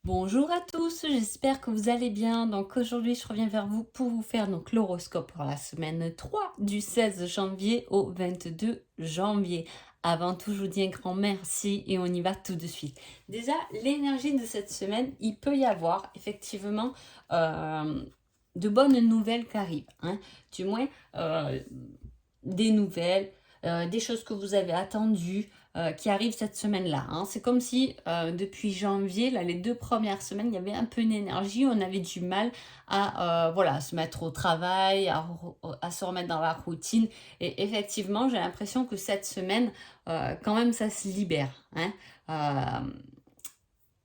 Bonjour à tous, j'espère que vous allez bien. Donc aujourd'hui, je reviens vers vous pour vous faire donc l'horoscope pour la semaine 3 du 16 janvier au 22 janvier. Avant tout, je vous dis un grand merci et on y va tout de suite. Déjà, l'énergie de cette semaine, il peut y avoir effectivement euh, de bonnes nouvelles qui arrivent, hein. Du moins, euh, des nouvelles, des choses que vous avez attendues qui arrivent cette semaine-là, hein. C'est comme si depuis janvier, là, les 2 premières semaines, il y avait un peu une énergie, on avait du mal à voilà, se mettre au travail, à se remettre dans la routine. Et effectivement, j'ai l'impression que cette semaine, quand même, ça se libère, hein. Euh,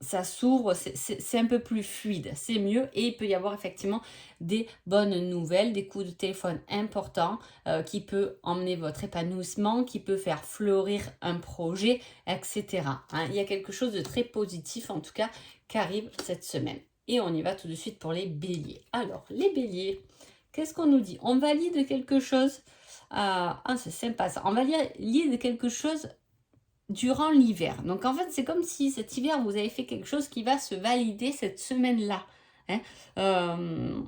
Ça s'ouvre, c'est un peu plus fluide, c'est mieux et il peut y avoir effectivement des bonnes nouvelles, des coups de téléphone importants qui peut emmener votre épanouissement, qui peut faire fleurir un projet, etc., hein. Il y a quelque chose de très positif en tout cas qui arrive cette semaine. Et on y va tout de suite pour les béliers. Alors, les béliers, qu'est-ce qu'on nous dit? On valide quelque chose. C'est sympa ça. On valide quelque chose durant l'hiver. Donc en fait, c'est comme si cet hiver, vous avez fait quelque chose qui va se valider cette semaine-là, hein. Euh,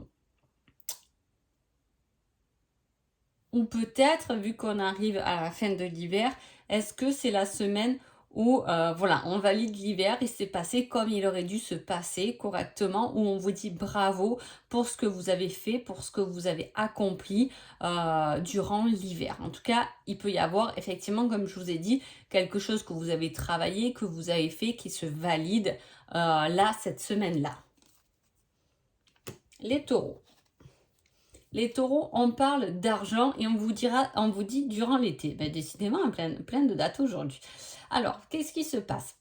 ou peut-être, vu qu'on arrive à la fin de l'hiver, est-ce que c'est la semaine où voilà, on valide l'hiver, il s'est passé comme il aurait dû se passer correctement, où on vous dit bravo pour ce que vous avez fait, pour ce que vous avez accompli durant l'hiver. En tout cas, il peut y avoir effectivement, comme je vous ai dit, quelque chose que vous avez travaillé, que vous avez fait, qui se valide là, cette semaine-là. Les taureaux. Les taureaux, on parle d'argent et on vous dit durant l'été. Ben, décidément, plein de dates aujourd'hui. Alors, qu'est-ce qui se passe?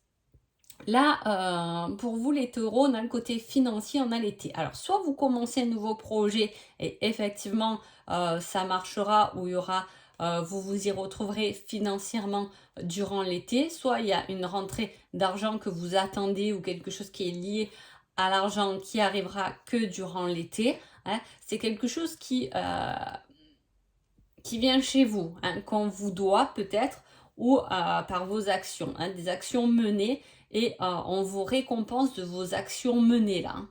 Là, pour vous les taureaux, on a le côté financier, on a l'été. Alors, soit vous commencez un nouveau projet et effectivement, ça marchera ou il y aura, vous vous y retrouverez financièrement durant l'été. Soit il y a une rentrée d'argent que vous attendez ou quelque chose qui est lié à l'argent qui arrivera que durant l'été, hein. C'est quelque chose qui vient chez vous, hein, qu'on vous doit peut-être ou par vos actions, hein, des actions menées et on vous récompense de vos actions menées là, hein.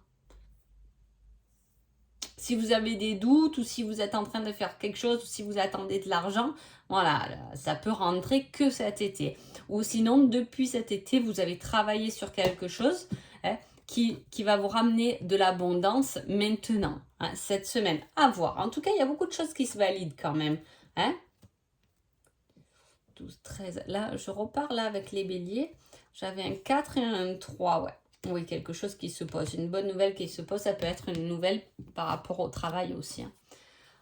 Si vous avez des doutes ou si vous êtes en train de faire quelque chose ou si vous attendez de l'argent, voilà, ça peut rentrer que cet été. Ou sinon, depuis cet été, vous avez travaillé sur quelque chose, hein, qui va vous ramener de l'abondance maintenant, hein, cette semaine. À voir. En tout cas, il y a beaucoup de choses qui se valident quand même, hein. 12, 13. Là, je repars là avec les béliers. J'avais un 4 et un 3, ouais. Oui, quelque chose qui se pose. Une bonne nouvelle qui se pose, ça peut être une nouvelle par rapport au travail aussi, hein.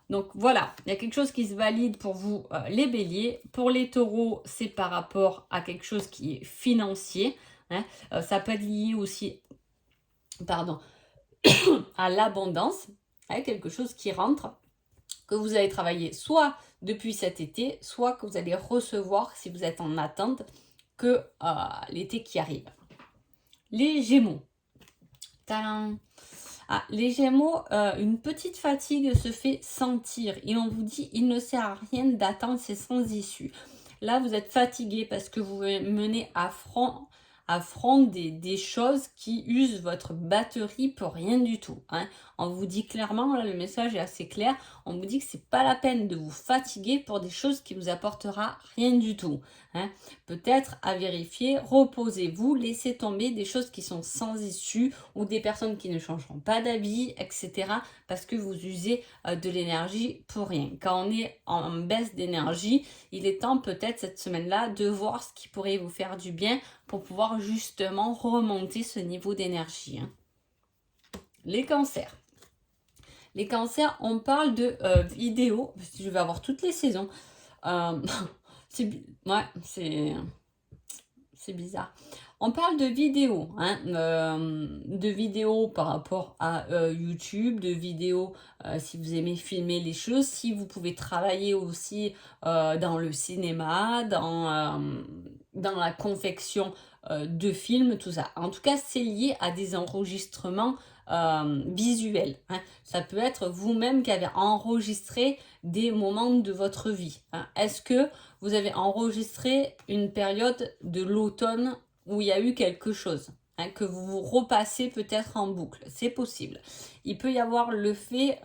Donc voilà, il y a quelque chose qui se valide pour vous, les béliers. Pour les taureaux, c'est par rapport à quelque chose qui est financier, hein. Ça peut être lié aussi, pardon, à l'abondance, hein, quelque chose qui rentre, que vous allez travailler soit depuis cet été, soit que vous allez recevoir si vous êtes en attente que l'été qui arrive. Les Gémeaux. Tadam. Les Gémeaux, une petite fatigue se fait sentir et on vous dit il ne sert à rien d'attendre, c'est sans issue. Là, vous êtes fatigué parce que vous menez à front des choses qui usent votre batterie pour rien du tout, hein. On vous dit clairement, là, le message est assez clair, on vous dit que c'est pas la peine de vous fatiguer pour des choses qui vous apportera rien du tout, hein. Peut-être à vérifier, reposez-vous, laissez tomber des choses qui sont sans issue ou des personnes qui ne changeront pas d'avis, etc. Parce que vous usez de l'énergie pour rien. Quand on est en baisse d'énergie, il est temps peut-être cette semaine-là de voir ce qui pourrait vous faire du bien pour pouvoir justement remonter ce niveau d'énergie, hein. Les cancers. Les cancers, on parle de vidéos, parce que je vais avoir toutes les saisons. Euh, ouais, c'est bizarre. On parle de vidéos, hein, de vidéos par rapport à YouTube, de vidéos si vous aimez filmer les choses, si vous pouvez travailler aussi dans le cinéma, dans la confection de films, tout ça. En tout cas, c'est lié à des enregistrements visuels, hein. Ça peut être vous-même qui avez enregistré des moments de votre vie, hein. Est-ce que vous avez enregistré une période de l'automne où il y a eu quelque chose, hein, que vous repassez peut-être en boucle. C'est possible. Il peut y avoir le fait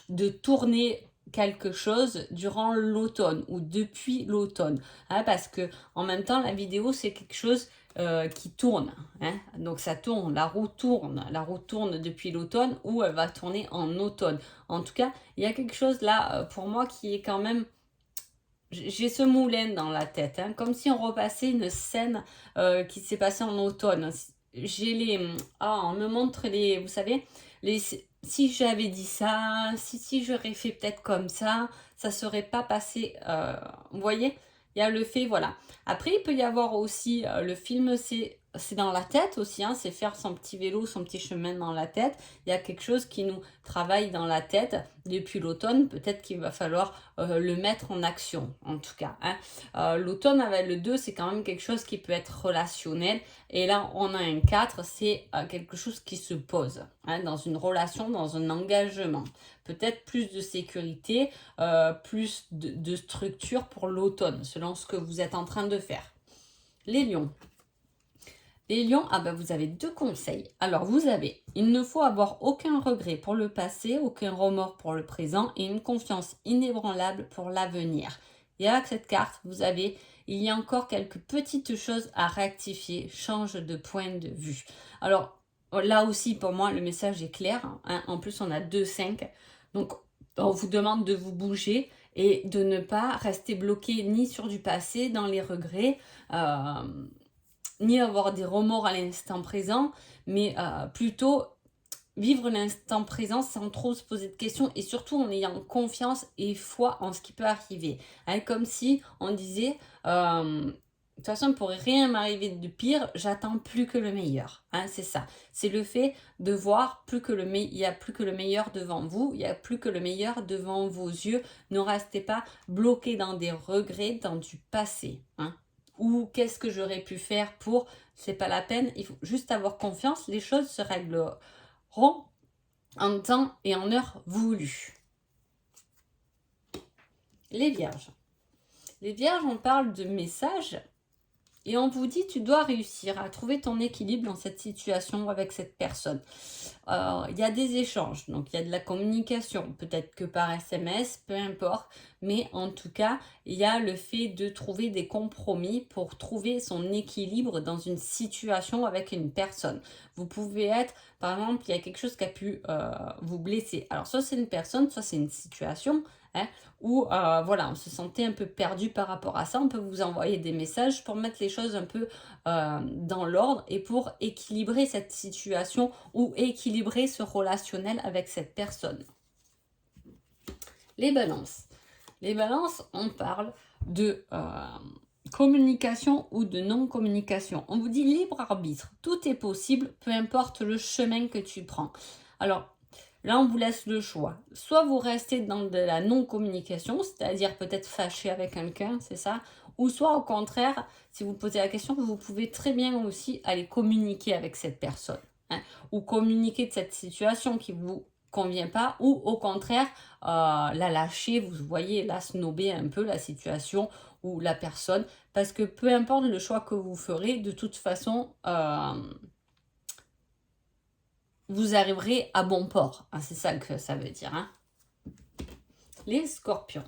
de tourner quelque chose durant l'automne ou depuis l'automne, hein, parce que en même temps la vidéo c'est quelque chose qui tourne, hein, donc ça tourne, la roue tourne depuis l'automne ou elle va tourner en automne. En tout cas, il y a quelque chose là pour moi qui est quand même, j'ai ce moulin dans la tête, hein, comme si on repassait une scène qui s'est passée en automne. J'ai les... Ah, on me montre les... Vous savez, les, si j'avais dit ça, si j'aurais fait peut-être comme ça serait pas passé. Vous voyez, il y a le fait, voilà. Après, il peut y avoir aussi le film, c'est dans la tête aussi, hein, c'est faire son petit vélo, son petit chemin dans la tête. Il y a quelque chose qui nous travaille dans la tête depuis l'automne. Peut-être qu'il va falloir le mettre en action, en tout cas. Hein. L'automne avec le 2, c'est quand même quelque chose qui peut être relationnel. Et là, on a un 4, c'est quelque chose qui se pose, hein, dans une relation, dans un engagement. Peut-être plus de sécurité, plus de structure pour l'automne, selon ce que vous êtes en train de faire. Les lions. Les lions, ah ben vous avez 2 conseils. Alors vous avez, il ne faut avoir aucun regret pour le passé, aucun remords pour le présent et une confiance inébranlable pour l'avenir. Et avec cette carte, vous avez, il y a encore quelques petites choses à rectifier, change de point de vue. Alors là aussi pour moi le message est clair, hein. En plus on a 2-5, donc on vous demande de vous bouger et de ne pas rester bloqué ni sur du passé, dans les regrets, ni avoir des remords à l'instant présent, mais plutôt vivre l'instant présent sans trop se poser de questions et surtout en ayant confiance et foi en ce qui peut arriver. Hein, comme si on disait, de toute façon, il ne pourrait rien m'arriver de pire, j'attends plus que le meilleur. Hein, c'est ça. C'est le fait de voir il n'y a plus que le meilleur devant vous, il n'y a plus que le meilleur devant vos yeux. Ne restez pas bloqué dans des regrets, dans du passé. Hein. Ou qu'est-ce que j'aurais pu faire pour, c'est pas la peine, il faut juste avoir confiance, les choses se régleront en temps et en heure voulu. Les vierges. Les vierges, on parle de messages et on vous dit tu dois réussir à trouver ton équilibre dans cette situation avec cette personne. Il y a des échanges, donc il y a de la communication, peut-être que par SMS, peu importe, mais en tout cas, il y a le fait de trouver des compromis pour trouver son équilibre dans une situation avec une personne. Vous pouvez être, par exemple, il y a quelque chose qui a pu vous blesser. Alors soit c'est une personne, soit c'est une situation, hein, où voilà, on se sentait un peu perdu par rapport à ça. On peut vous envoyer des messages pour mettre les choses un peu dans l'ordre et pour équilibrer cette situation ou équilibrer ce relationnel avec cette personne. Les balances. Les balances, on parle de communication ou de non-communication. On vous dit libre arbitre. Tout est possible, peu importe le chemin que tu prends. Alors, là, on vous laisse le choix. Soit vous restez dans de la non-communication, c'est-à-dire peut-être fâché avec quelqu'un, c'est ça. Ou soit au contraire, si vous posez la question, vous pouvez très bien aussi aller communiquer avec cette personne. Hein, ou communiquer de cette situation qui vous convient pas, ou au contraire, la lâcher, vous voyez, la snober un peu la situation ou la personne. Parce que peu importe le choix que vous ferez, de toute façon... vous arriverez à bon port. Hein, c'est ça que ça veut dire. Hein. Les scorpions.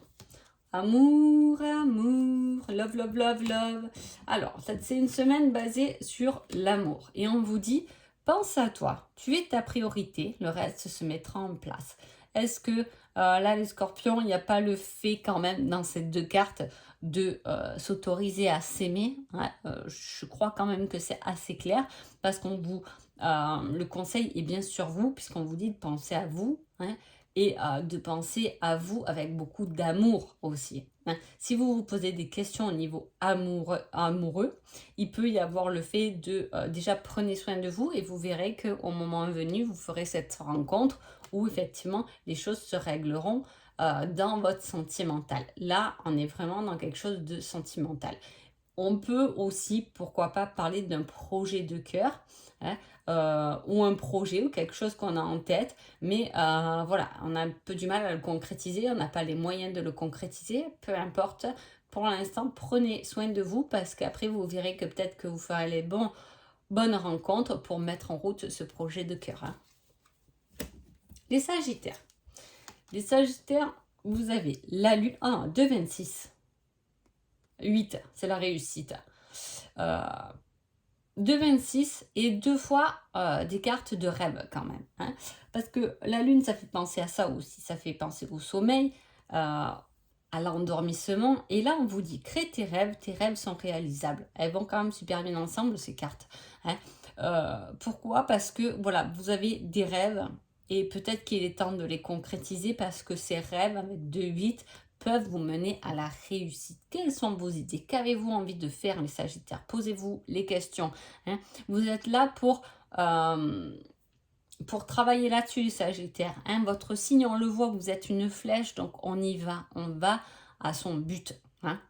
Amour, amour, love, love, love, love. Alors, c'est une semaine basée sur l'amour. Et on vous dit, pense à toi. Tu es ta priorité. Le reste se mettra en place. Est-ce que là, les scorpions, il n'y a pas le fait quand même dans ces 2 cartes de s'autoriser à s'aimer, ouais, je crois quand même que c'est assez clair parce qu'on vous... le conseil est bien sur vous puisqu'on vous dit de penser à vous, hein, et de penser à vous avec beaucoup d'amour aussi. Hein. Si vous vous posez des questions au niveau amoureux, il peut y avoir le fait de déjà prenez soin de vous et vous verrez qu'au moment venu, vous ferez cette rencontre où effectivement les choses se régleront dans votre sentimental. Là, on est vraiment dans quelque chose de sentimental. On peut aussi, pourquoi pas, parler d'un projet de cœur, hein, ou un projet ou quelque chose qu'on a en tête, mais voilà, on a un peu du mal à le concrétiser, on n'a pas les moyens de le concrétiser, peu importe. Pour l'instant, prenez soin de vous parce qu'après, vous verrez que peut-être que vous ferez les bons bonne rencontre pour mettre en route ce projet de cœur. Hein. Les Sagittaires. Les Sagittaires, vous avez la lune, 2,26. 8, c'est la réussite. 2,26 et 2 fois des cartes de rêve quand même. Hein, parce que la lune, ça fait penser à ça aussi. Ça fait penser au sommeil, à l'endormissement. Et là, on vous dit, crée tes rêves sont réalisables. Elles vont quand même super bien ensemble, ces cartes. Hein. Pourquoi? Parce que, voilà, vous avez des rêves et peut-être qu'il est temps de les concrétiser parce que ces rêves, avec 2,8, peuvent vous mener à la réussite. Quelles sont vos idées? Qu'avez-vous envie de faire, les Sagittaires? Posez-vous les questions. Hein. Vous êtes là pour travailler là-dessus, les Sagittaires. Hein. Votre signe, on le voit, vous êtes une flèche, donc on y va. On va à son but. Hein.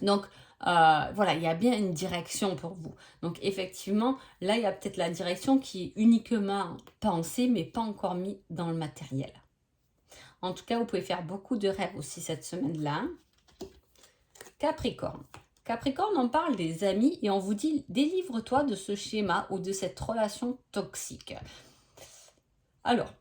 Donc, voilà, il y a bien une direction pour vous. Donc, effectivement, là, il y a peut-être la direction qui est uniquement pensée, mais pas encore mise dans le matériel. En tout cas, vous pouvez faire beaucoup de rêves aussi cette semaine-là. Capricorne. Capricorne, on parle des amis et on vous dit, délivre-toi de ce schéma ou de cette relation toxique. Alors,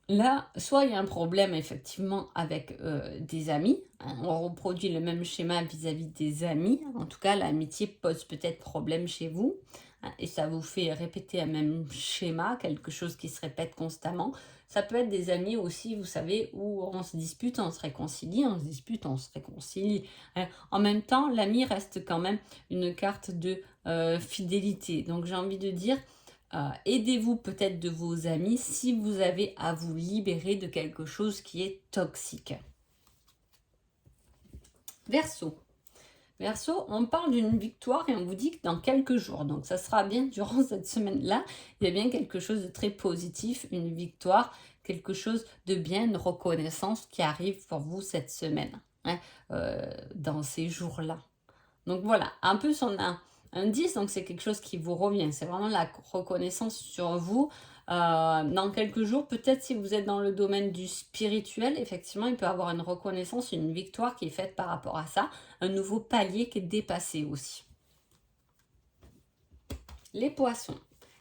là, soit il y a un problème effectivement avec des amis. Hein, on reproduit le même schéma vis-à-vis des amis. En tout cas, l'amitié pose peut-être problème chez vous. Hein, et ça vous fait répéter un même schéma, quelque chose qui se répète constamment. Ça peut être des amis aussi, vous savez, où on se dispute, on se réconcilie, on se dispute, on se réconcilie. Hein. En même temps, l'ami reste quand même une carte de fidélité. Donc j'ai envie de dire, aidez-vous peut-être de vos amis si vous avez à vous libérer de quelque chose qui est toxique. Verseau. Verseau, on parle d'une victoire et on vous dit que dans quelques jours, donc ça sera bien durant cette semaine-là, il y a bien quelque chose de très positif, une victoire, quelque chose de bien, une reconnaissance qui arrive pour vous cette semaine, hein, dans ces jours-là. Donc voilà, un peu on a un 10, donc c'est quelque chose qui vous revient, c'est vraiment la reconnaissance sur vous. Dans quelques jours, peut-être si vous êtes dans le domaine du spirituel, effectivement, il peut y avoir une reconnaissance, une victoire qui est faite par rapport à ça, un nouveau palier qui est dépassé aussi. Les poissons.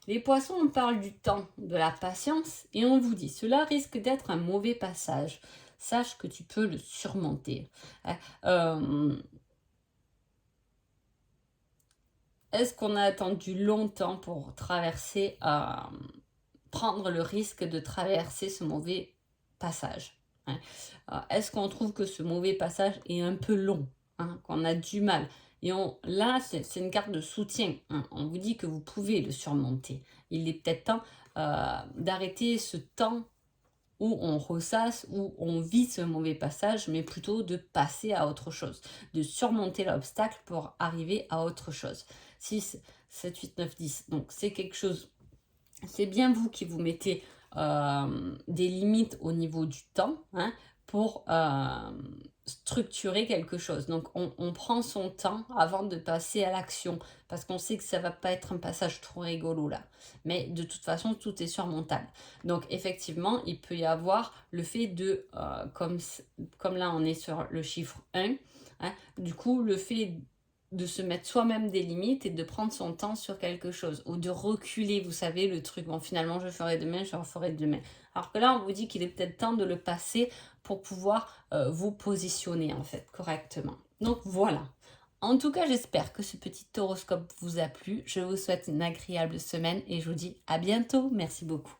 Les poissons, on parle du temps, de la patience, et on vous dit, cela risque d'être un mauvais passage. Sache que tu peux le surmonter. Est-ce qu'on a attendu longtemps pour traverser, prendre le risque de traverser ce mauvais passage, hein? Est-ce qu'on trouve que ce mauvais passage est un peu long, hein, qu'on a du mal? Et là, c'est une carte de soutien. Hein. On vous dit que vous pouvez le surmonter. Il est peut-être temps d'arrêter ce temps où on ressasse, où on vit ce mauvais passage, mais plutôt de passer à autre chose, de surmonter l'obstacle pour arriver à autre chose. 6, 7, 8, 9, 10. Donc, c'est quelque chose, c'est bien vous qui vous mettez des limites au niveau du temps, hein, pour structurer quelque chose. Donc, on prend son temps avant de passer à l'action, parce qu'on sait que ça va pas être un passage trop rigolo là. Mais de toute façon, tout est surmontable. Donc, effectivement, il peut y avoir le fait de, comme là, on est sur le chiffre 1, hein, du coup, le fait de se mettre soi-même des limites et de prendre son temps sur quelque chose, ou de reculer, vous savez, le truc, bon, finalement, je ferai demain, je referai demain. Alors que là, on vous dit qu'il est peut-être temps de le passer pour pouvoir vous positionner, en fait, correctement. Donc, voilà. En tout cas, j'espère que ce petit horoscope vous a plu. Je vous souhaite une agréable semaine et je vous dis à bientôt. Merci beaucoup.